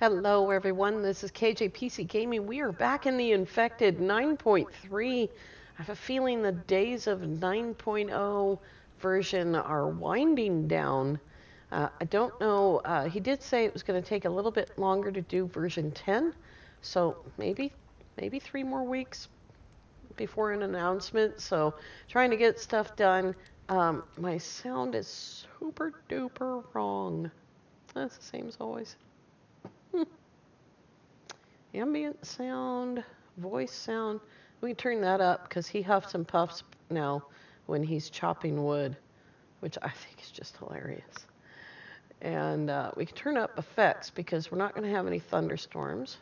Hello, everyone. This is KJPC Gaming. We are back in the infected 9.3. I have a feeling the days of 9.0 version are winding down. I don't know. He did say it was going to take a little bit longer to do version 10, so maybe 3 more weeks before an announcement. So trying to get stuff done. My sound is super duper wrong. That's the same as always. Ambient sound, voice sound. We can turn that up because he huffs and puffs now when he's chopping wood, which I think is just hilarious. And we can turn up effects because we're not going to have any thunderstorms.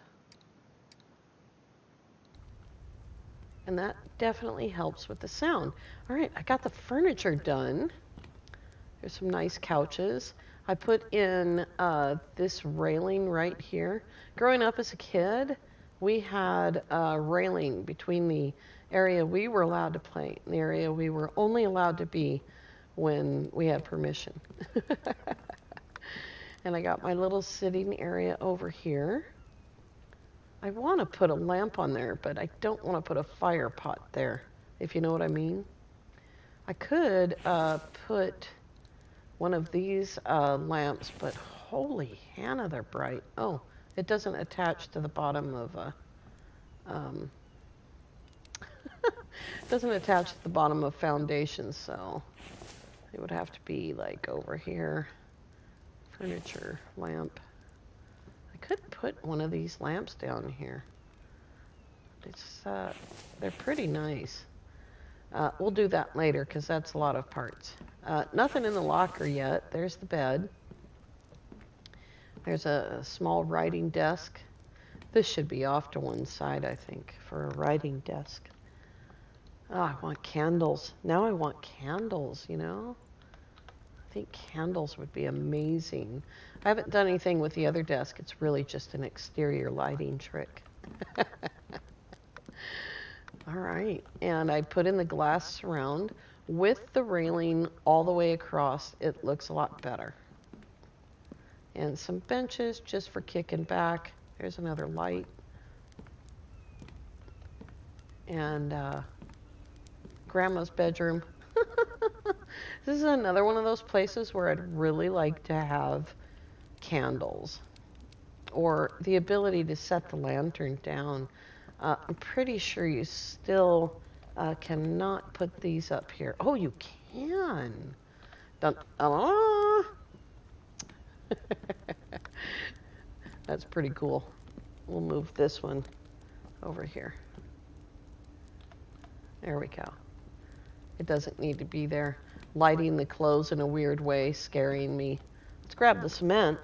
And that definitely helps with the sound. All right, I got the furniture done. There's some nice couches. I put in this railing right here. Growing up as a kid, we had a railing between the area we were allowed to play and the area we were only allowed to be when we had permission. And I got my little sitting area over here. I want to put a lamp on there, but I don't want to put a fire pot there, if you know what I mean. I could put one of these lamps, but holy Hannah, they're bright. Oh, it doesn't attach to the bottom of doesn't attach to the bottom of foundation, so it would have to be like over here. Furniture lamp. I could put one of these lamps down here. It's they're pretty nice. We'll do that later because that's a lot of parts. Nothing in the locker yet. There's the bed. There's a small writing desk. This should be off to one side, I think, for a writing desk. Oh, I want candles. Now I want candles, you know? I think candles would be amazing. I haven't done anything with the other desk. It's really just an exterior lighting trick. All right, and I put in the glass surround with the railing all the way across. It looks a lot better. And some benches just for kicking back. There's another light. And Grandma's bedroom. This is another one of those places where I'd really like to have candles or the ability to set the lantern down. I'm pretty sure you still cannot put these up here. Oh, you can. Dun, That's pretty cool. We'll move this one over here. There we go. It doesn't need to be there. Lighting the clothes in a weird way, scaring me. Let's grab the cement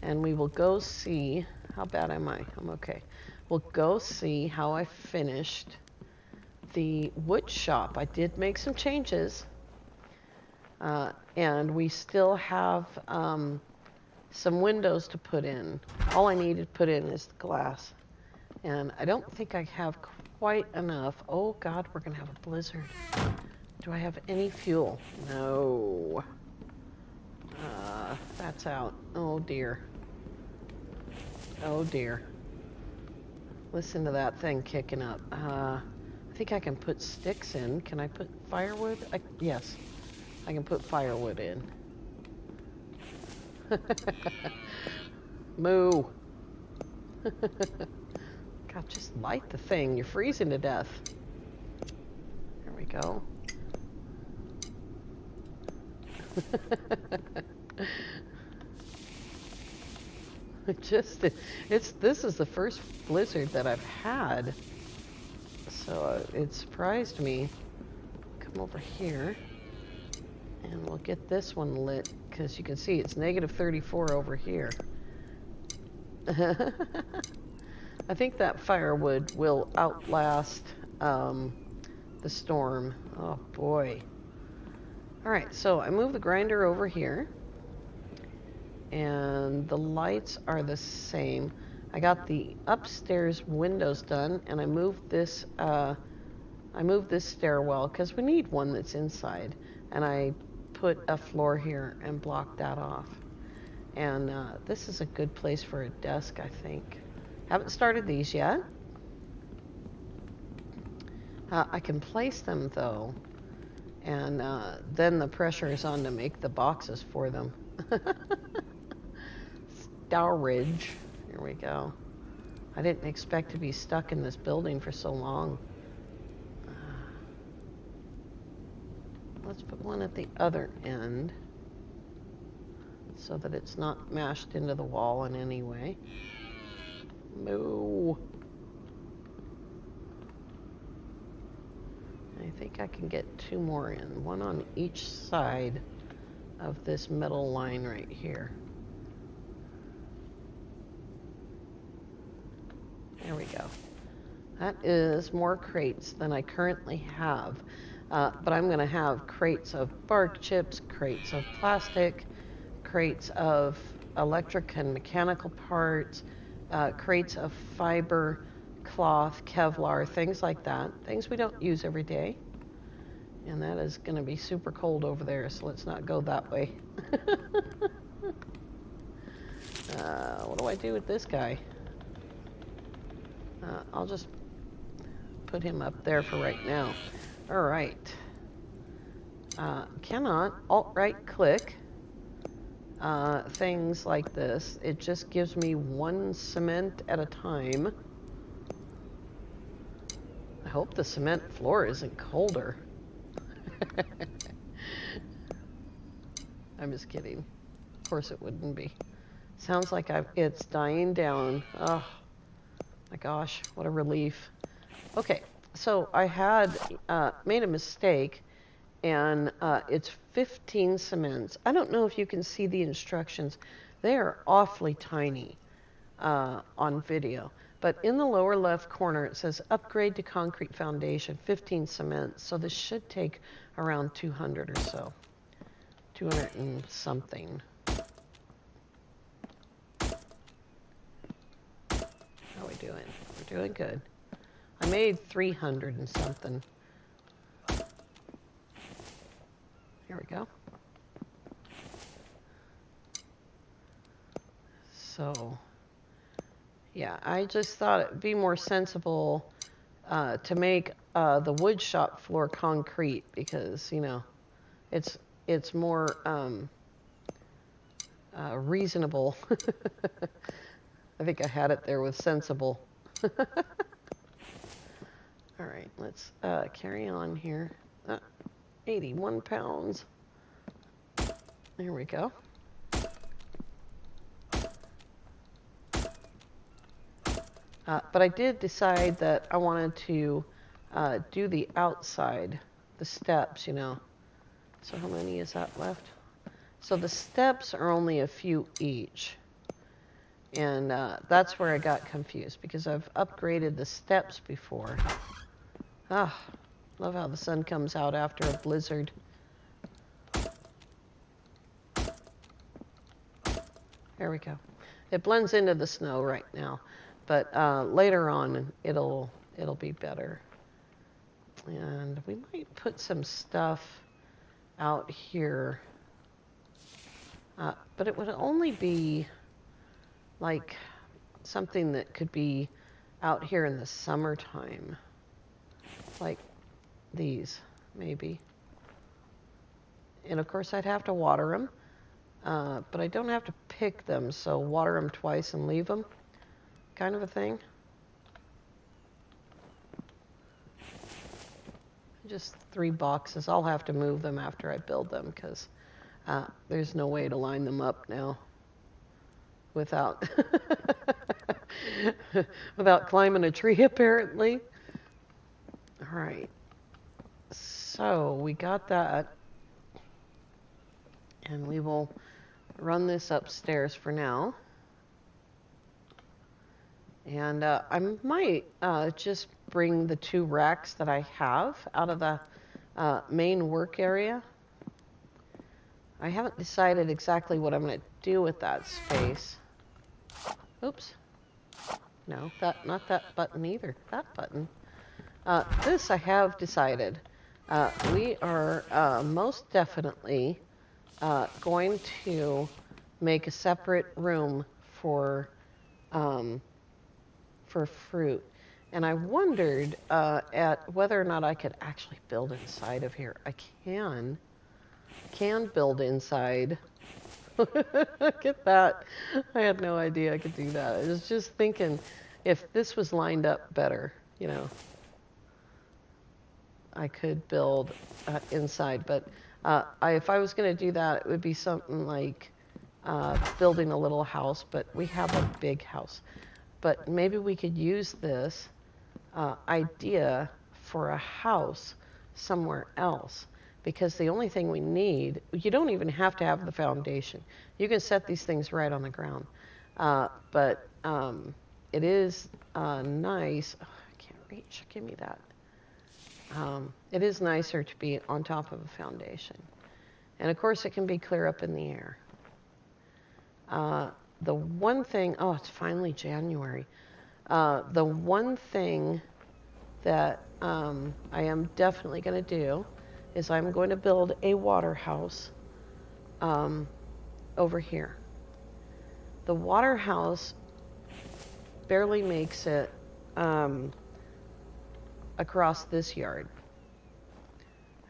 and we will go see. How bad am I? I'm okay. We'll go see how I finished the wood shop. I did make some changes. And we still have some windows to put in. All I need to put in is the glass. And I don't think I have quite enough. Oh God, we're gonna have a blizzard. Do I have any fuel? No. That's out. Oh dear. Oh dear. Listen to that thing kicking up. I think I can put sticks in. Can I put firewood? Yes, I can put firewood in. Moo. God, just light the thing. You're freezing to death. There we go. This is the first blizzard that I've had, so it surprised me. Come over here, and we'll get this one lit, because you can see it's negative 34 over here. I think that firewood will outlast the storm. Oh boy. All right, so I moved the grinder over here. And the lights are the same. I got the upstairs windows done, and I moved this stairwell because we need one that's inside. And I put a floor here and blocked that off. And this is a good place for a desk, I think. Haven't started these yet. I can place them though, and then the pressure is on to make the boxes for them. Storage. Here we go. I didn't expect to be stuck in this building for so long. Let's put one at the other end so that it's not mashed into the wall in any way. Moo. I think I can get 2 more in, one on each side of this metal line right here. There we go. That is more crates than I currently have. But I'm going to have crates of bark chips, crates of plastic, crates of electric and mechanical parts, crates of fiber, cloth, Kevlar, things like that. Things we don't use every day. And that is going to be super cold over there, so let's not go that way. What do I do with this guy? I'll just put him up there for right now. All right. Cannot alt-right click things like this. It just gives me 1 cement at a time. I hope the cement floor isn't colder. I'm just kidding. Of course it wouldn't be. Sounds like it's dying down. Oh my gosh, what a relief. Okay, so I had made a mistake, and it's 15 cements. I don't know if you can see the instructions. They are awfully tiny on video. But in the lower left corner, it says upgrade to concrete foundation, 15 cements. So this should take around 200 or so. 200 and something. How are we doing? We're doing good. I made 300 and something. Here we go. So, yeah, I just thought it'd be more sensible to make the wood shop floor concrete because, you know, it's more reasonable. I think I had it there with sensible. All right, let's carry on here. 81 pounds. There we go. But I did decide that I wanted to do the outside, the steps, you know. So how many is that left? So the steps are only a few each. And that's where I got confused because I've upgraded the steps before. Ah, love how the sun comes out after a blizzard. There we go. It blends into the snow right now, but later on it'll be better. And we might put some stuff out here, but it would only be like something that could be out here in the summertime, like these maybe. And of course I'd have to water them, but I don't have to pick them, so water them twice and leave them, kind of a thing. Just 3 boxes. I'll have to move them after I build them because there's no way to line them up now without without climbing a tree apparently. All right, so we got that, and we will run this upstairs for now. And I might just bring the 2 racks that I have out of the main work area. I haven't decided exactly what I'm going to do with that space. Oops. No, not that button either. That button. This I have decided. We are most definitely going to make a separate room um, for fruit. And I wondered at whether or not I could actually build inside of here. I can build inside. Look at that. I had no idea I could do that. I was just thinking if this was lined up better, you know, I could build inside. But if I was going to do that, it would be something like building a little house, but we have a big house. But maybe we could use this idea for a house somewhere else, because the only thing we need, you don't even have to have the foundation. You can set these things right on the ground. But it is nice. Oh, I can't reach. Give me that. It is nicer to be on top of a foundation. And of course, it can be clear up in the air. The one thing, oh, it's finally January. The one thing that I am definitely going to do is I'm going to build a water house over here. The water house barely makes it across this yard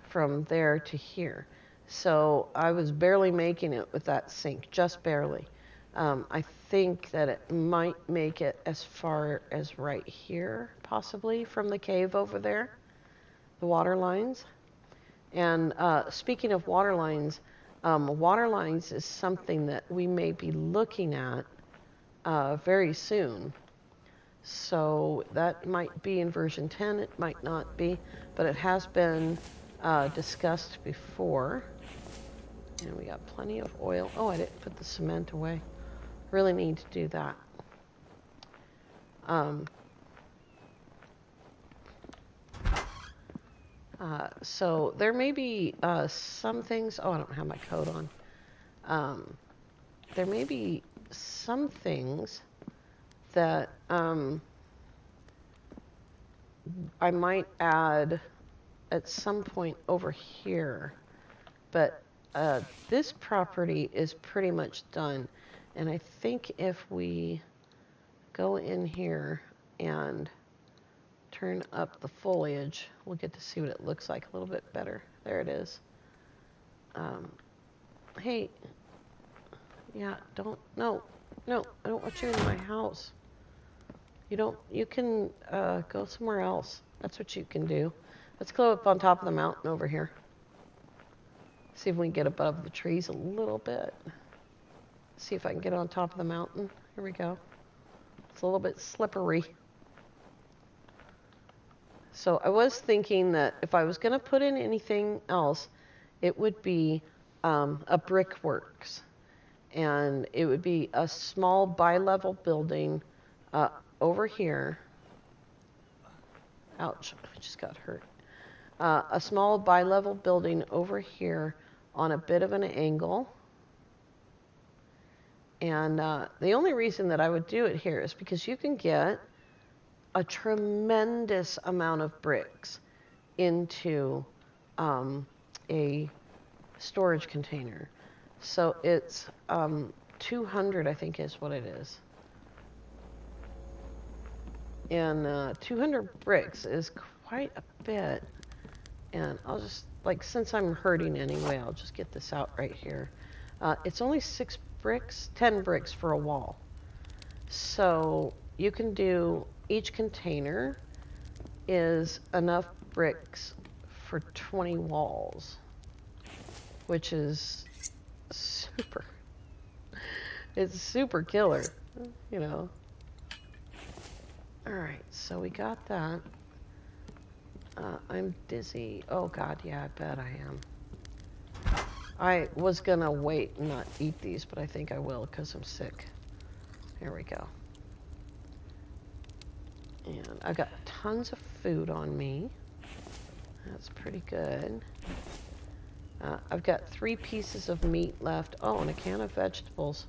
from there to here. So I was barely making it with that sink, just barely. I think that it might make it as far as right here, possibly, from the cave over there, the water lines. And speaking of water lines is something that we may be looking at very soon. So that might be in version 10, it might not be, but it has been discussed before. And we got plenty of oil. Oh, I didn't put the cement away. Really need to do that. So there may be some things. Oh, I don't have my coat on. There may be some things that I might add at some point over here, but this property is pretty much done. And I think if we go in here and turn up the foliage, we'll get to see what it looks like a little bit better. There it is. Hey, yeah, no, I don't want you in my house. You can go somewhere else. That's what you can do. Let's go up on top of the mountain over here. See if we can get above the trees a little bit. See if I can get on top of the mountain. Here we go. It's a little bit slippery. So I was thinking that if I was going to put in anything else, it would be a Brickworks. And it would be a small bi-level building over here. Ouch, I just got hurt. A small bi-level building over here on a bit of an angle. And the only reason that I would do it here is because you can get a tremendous amount of bricks into a storage container. So it's 200, I think is what it is. And 200 bricks is quite a bit. And I'll just, since I'm hurting anyway, I'll just get this out right here. It's only 6 bricks, 10 bricks for a wall. So you can do, each container is enough bricks for 20 walls, which is super. It's super killer, you know. All right, so we got that. I'm dizzy. Oh God, yeah, I bet I am. I was gonna wait and not eat these, but I think I will because I'm sick. Here we go. And I've got tons of food on me. That's pretty good. I've got 3 pieces of meat left. Oh, and a can of vegetables.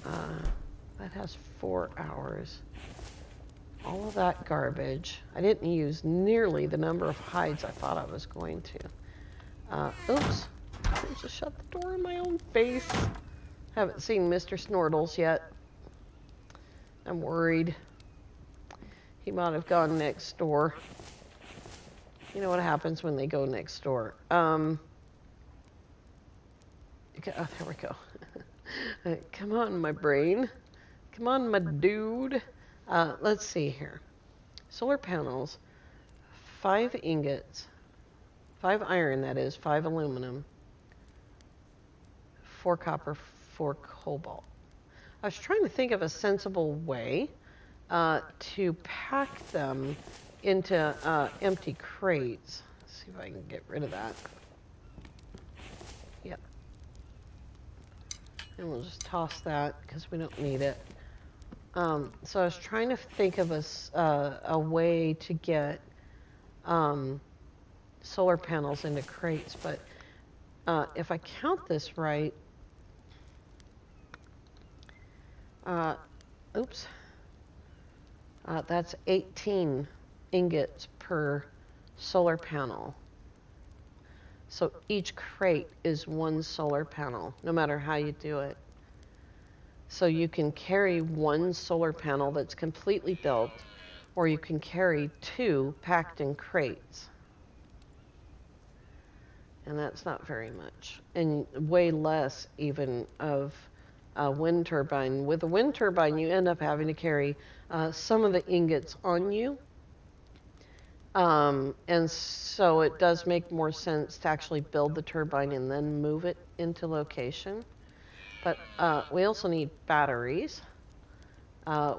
That has 4 hours. All of that garbage. I didn't use nearly the number of hides I thought I was going to. Oops. I just shut the door in my own face. Haven't seen Mr. Snortles yet. I'm worried. He might have gone next door. You know what happens when they go next door. Oh, there we go. Come on, my brain. Come on, my dude. Let's see here. Solar panels, 5 ingots, 5 iron, that is, 5 aluminum, 4 copper, 4 cobalt. I was trying to think of a sensible way to pack them into empty crates. Let's see if I can get rid of that. Yep. And we'll just toss that because we don't need it. So I was trying to think of a way to get solar panels into crates, but if I count this right, that's 18 ingots per solar panel. So each crate is 1 solar panel, no matter how you do it. So you can carry 1 solar panel that's completely built, or you can carry 2 packed in crates. And that's not very much. And way less even of a wind turbine. With a wind turbine, you end up having to carry some of the ingots on you. And so it does make more sense to actually build the turbine and then move it into location. But we also need batteries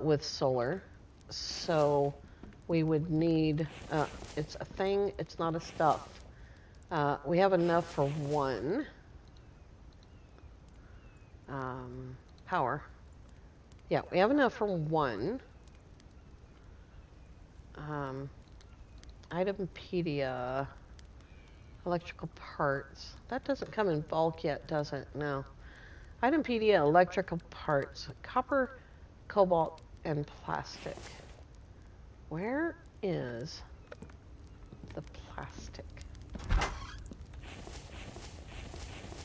with solar. So we would need, it's a thing, it's not a stuff. We have enough for 1 power. Yeah, we have enough for 1. Itempedia, electrical parts. That doesn't come in bulk yet, does it? No. Itempedia, electrical parts, copper, cobalt, and plastic. Where is the plastic?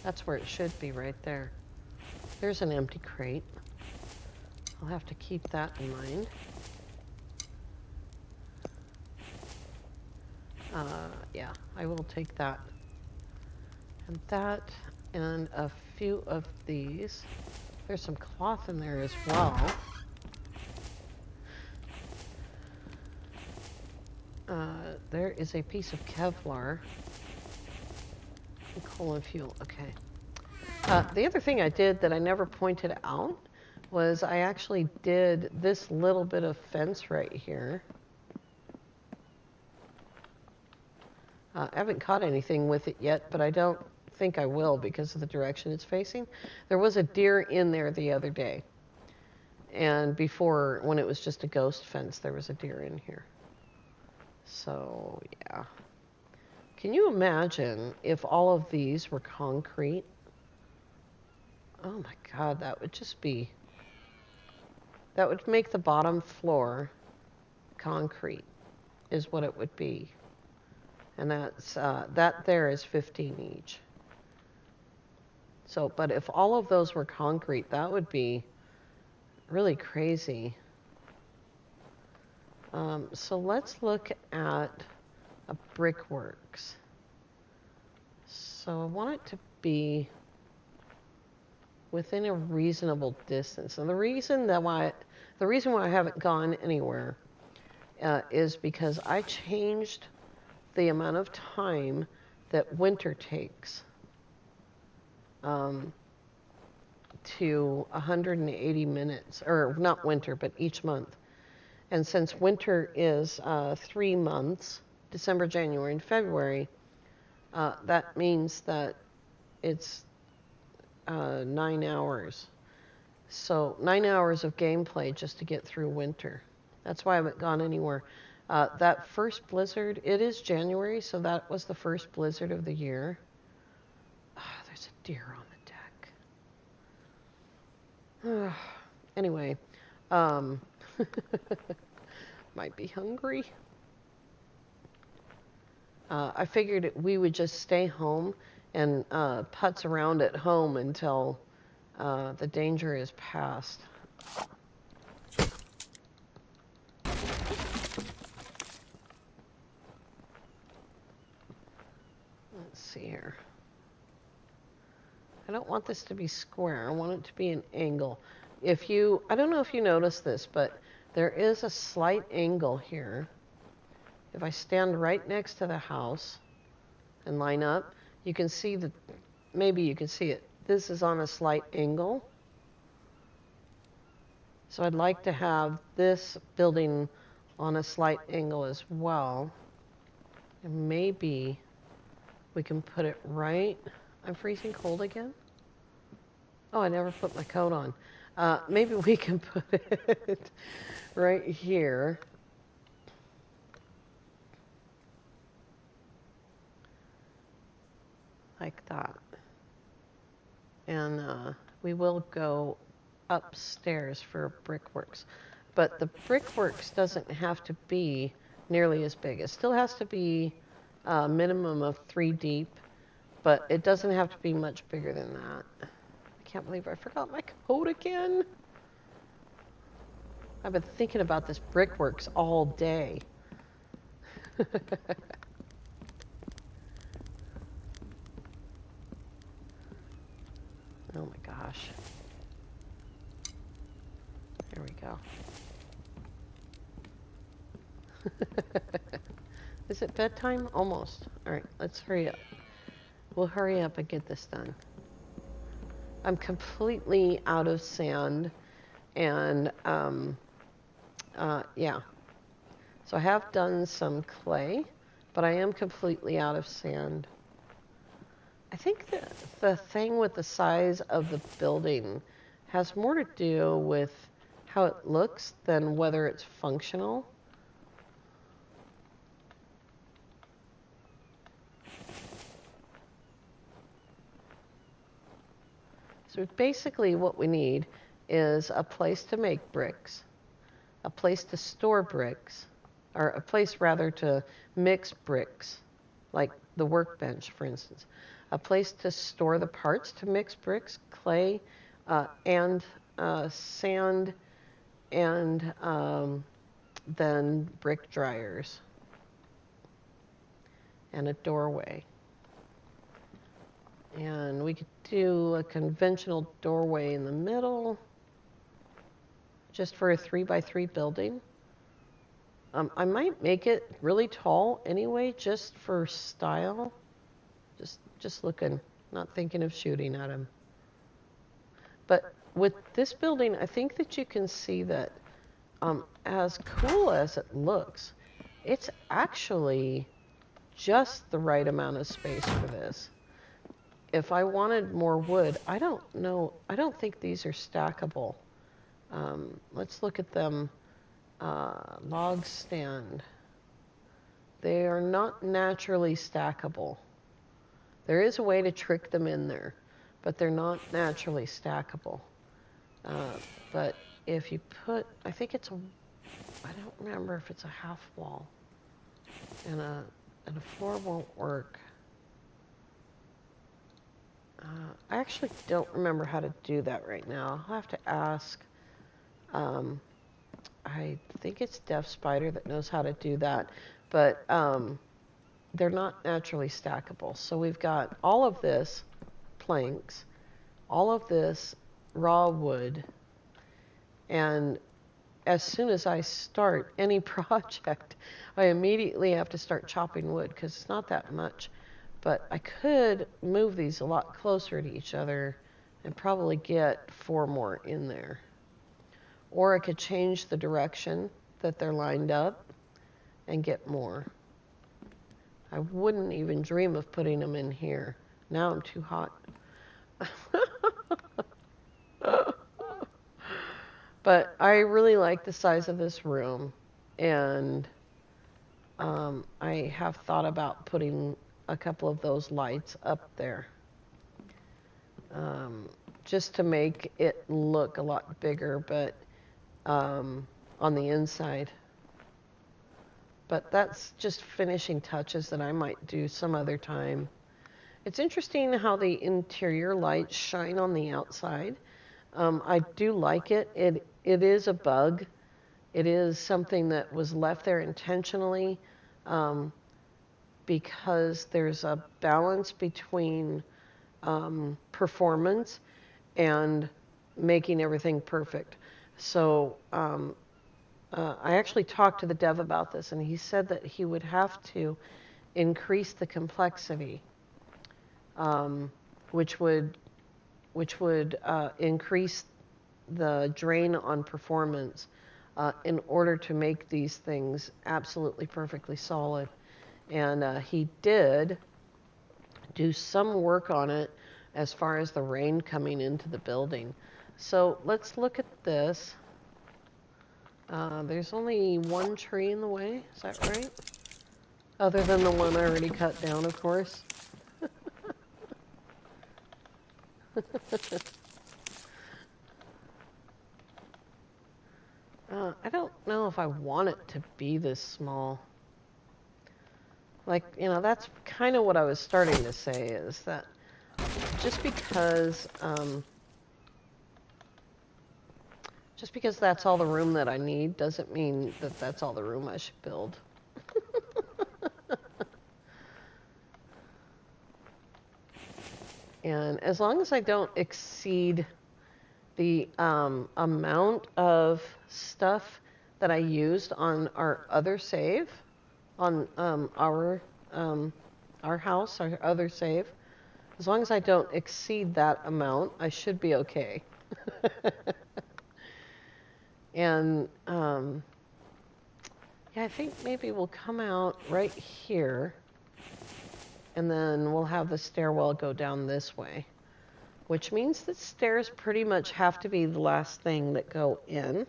That's where it should be, right there. There's an empty crate. I'll have to keep that in mind. Yeah, I will take that. And that, and a few of these. There's some cloth in there as well. There is a piece of Kevlar. Coal and fuel, okay. The other thing I did that I never pointed out was I actually did this little bit of fence right here. I haven't caught anything with it yet, but I don't think I will because of the direction it's facing. There was a deer in there the other day. And before, when it was just a ghost fence, there was a deer in here. So, yeah. Can you imagine if all of these were concrete? Oh my God, that would just be, that would make the bottom floor concrete, is what it would be. And that's, that there is 15 each. So, but if all of those were concrete, that would be really crazy. So let's look at a Brickworks. So I want it to be within a reasonable distance. And the reason why I haven't gone anywhere is because I changed the amount of time that winter takes to 180 minutes, or not winter, but each month. And since winter is 3 months, December, January, and February, that means that it's 9 hours. So 9 hours of gameplay just to get through winter. That's why I haven't gone anywhere. That first blizzard, it is January, so that was the first blizzard of the year. There's a deer on the deck. Anyway, might be hungry. I figured we would just stay home and putz around at home until the danger is past. Let's see here. I don't want this to be square. I want it to be an angle. I don't know if you noticed this, but there is a slight angle here. If I stand right next to the house and line up, you can see that, maybe you can see it. This is on a slight angle. So I'd like to have this building on a slight angle as well. And maybe we can put it right. I'm freezing cold again. Oh, I never put my coat on. Maybe we can put it right here. Like that. And we will go upstairs for Brickworks. But the Brickworks doesn't have to be nearly as big. It still has to be a minimum of 3 deep, but it doesn't have to be much bigger than that. I can't believe I forgot my coat again. I've been thinking about this Brickworks all day. Oh my gosh. There we go. Is it bedtime? Almost. All right, let's hurry up. We'll hurry up and get this done. I'm completely out of sand, and yeah. So I have done some clay, but I am completely out of sand. I think that the thing with the size of the building has more to do with how it looks than whether it's functional. So basically what we need is a place to make bricks, a place to store bricks, or a place rather to mix bricks, like the workbench, for instance. A place to store the parts to mix bricks, clay, and sand, and then brick dryers, and a doorway. And we could do a conventional doorway in the middle, just for a 3x3 building. I might make it really tall anyway, just for style. Just looking, not thinking of shooting at him. But with this building, I think that you can see that as cool as it looks, it's actually just the right amount of space for this. If I wanted more wood, I don't know, I don't think these are stackable. Let's look at them. Log stand. They are not naturally stackable. There is a way to trick them in there, but they're not naturally stackable. But if you put, I think it's I don't remember if it's a half wall, and a floor won't work. I actually don't remember how to do that right now. I'll have to ask. I think it's Deaf Spider that knows how to do that, but they're not naturally stackable. So we've got all of this planks, all of this raw wood, and as soon as I start any project, I immediately have to start chopping wood because it's not that much. But I could move these a lot closer to each other and probably get 4 more in there. Or I could change the direction that they're lined up and get more. I wouldn't even dream of putting them in here. Now I'm too hot. But I really like the size of this room, and I have thought about putting a couple of those lights up there, just to make it look a lot bigger, but on the inside. But that's just finishing touches that I might do some other time. It's interesting how the interior lights shine on the outside. I do like it. It is a bug. It is something that was left there intentionally, um, because there's a balance between performance and making everything perfect. So I actually talked to the dev about this, and he said that he would have to increase the complexity, um, which would increase the drain on performance in order to make these things absolutely perfectly solid. And he did do some work on it as far as the rain coming into the building. So let's look at this. There's only one tree in the way, is that right? Other than the one I already cut down, of course. I don't know if I want it to be this small. Like, that's kind of what I was starting to say, is that just because that's all the room that I need doesn't mean that that's all the room I should build. And as long as I don't exceed the amount of stuff that I used on our other save, on our house, our other save, as long as I don't exceed that amount, I should be okay. And yeah, I think maybe we'll come out right here, and then we'll have the stairwell go down this way, which means that stairs pretty much have to be the last thing that go in.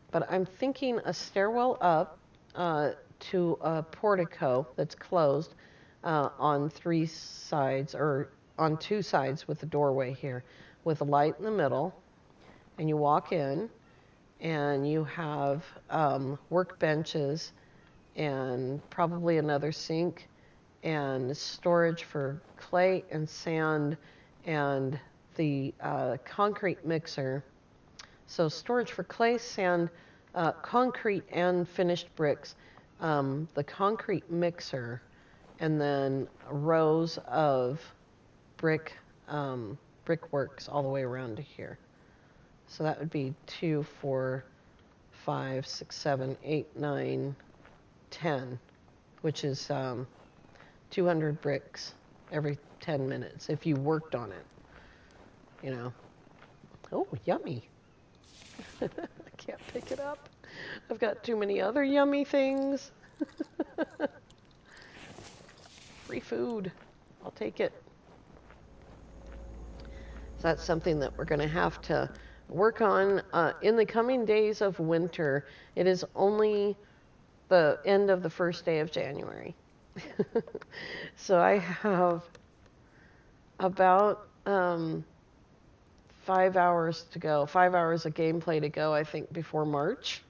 But I'm thinking a stairwell up to a portico that's closed on 3 sides, or on 2 sides with the doorway here, with a light in the middle. And you walk in, and you have workbenches and probably another sink and storage for clay and sand and the concrete mixer. So storage for clay, sand, concrete, and finished bricks, the concrete mixer, and then rows of brickworks all the way around to here. So that would be 2, 4, 5, 6, 7, 8, 9, 10, which is 200 bricks every 10 minutes if you worked on it, Oh, yummy. I can't pick it up. I've got too many other yummy things. Free food. I'll take it. So that's something that we're going to have to work on in the coming days of winter. It is only the end of the first day of January. So I have about 5 hours to go, 5 hours of gameplay to go, I think, before March,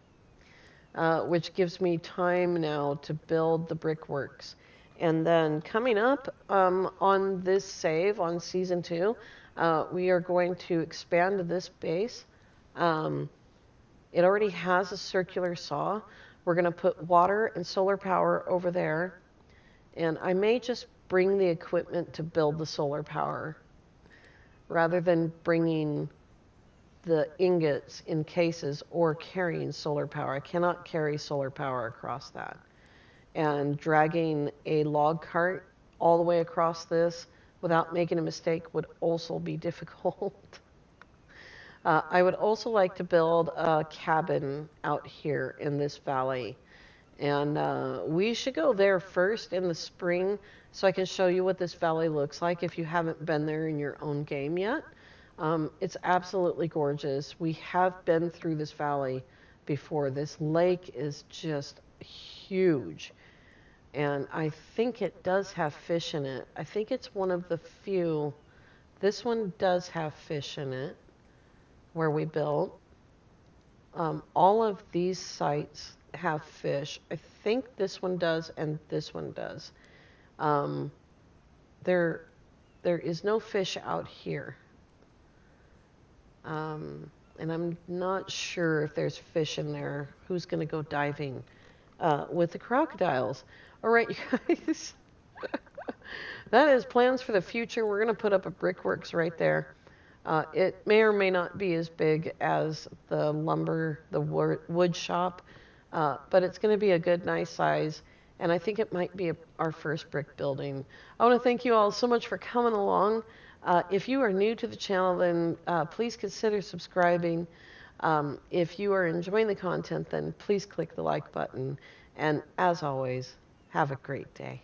which gives me time now to build the Brickworks. And then coming up on this save, on Season 2, we are going to expand this base. It already has a circular saw. We're going to put water and solar power over there. And I may just bring the equipment to build the solar power rather than bringing the ingots in cases or carrying solar power. I cannot carry solar power across that. And dragging a log cart all the way across this without making a mistake would also be difficult. I would also like to build a cabin out here in this valley. And we should go there first in the spring so I can show you what this valley looks like if you haven't been there in your own game yet. It's absolutely gorgeous. We have been through this valley before. This lake is just huge. And I think it does have fish in it. I think it's one of the few. This one does have fish in it where we built. All of these sites have fish. I think this one does and this one does. there is no fish out here. And I'm not sure if there's fish in there. Who's going to go diving with the crocodiles? All right, you guys. That is plans for the future. We're going to put up a Brickworks right there. It may or may not be as big as the wood shop, but it's going to be a good, nice size. And I think it might be our first brick building. I want to thank you all so much for coming along. If you are new to the channel, then please consider subscribing. If you are enjoying the content, then please click the like button. And as always, have a great day.